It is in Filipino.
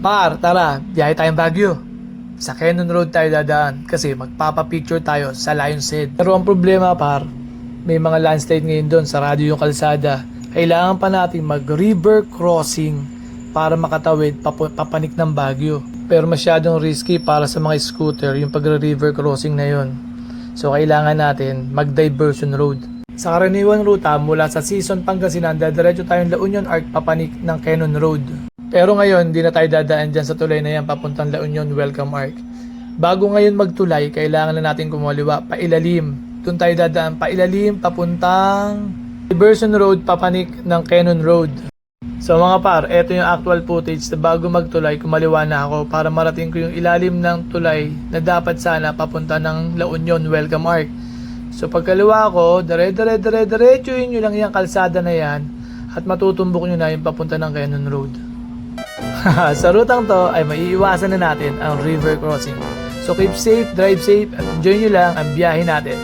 Par, tara, biyahe tayong Baguio. Sa Quezon Road tayo dadaan kasi magpapapicture tayo sa Lion's Head. Pero ang problema par, may mga landslide ngayon doon, sarado yung kalsada. Kailangan pa natin mag-river crossing para makatawid papanik ng Baguio. Pero masyadong risky para sa mga scooter yung pag-river crossing na yon. So kailangan natin mag-diversion road. Sa karaniwang ruta mula sa Sison, Pangasinan, dadiretso tayong La Union Arc papanik ng Quezon Road. Pero ngayon, di na tayo dadaan dyan sa tulay na yan papuntang La Union Welcome Arc. Bago ngayon magtulay, kailangan na natin kumaliwa pailalim. Doon tayo dadaan pailalim papuntang Diversion Road papanik ng Quezon Road. So mga par, eto yung actual footage na bago magtulay, kumaliwa na ako para marating ko yung ilalim ng tulay na dapat sana papunta ng La Union Welcome Arc. So pagkaliwa ko, diretso-diretso nyo lang yung kalsada na yan at matutumbok nyo na yung papunta ng Quezon Road. Sa rutang to ay maiiwasan na natin ang river crossing. So keep safe, drive safe at enjoy nyo lang ang biyahe natin.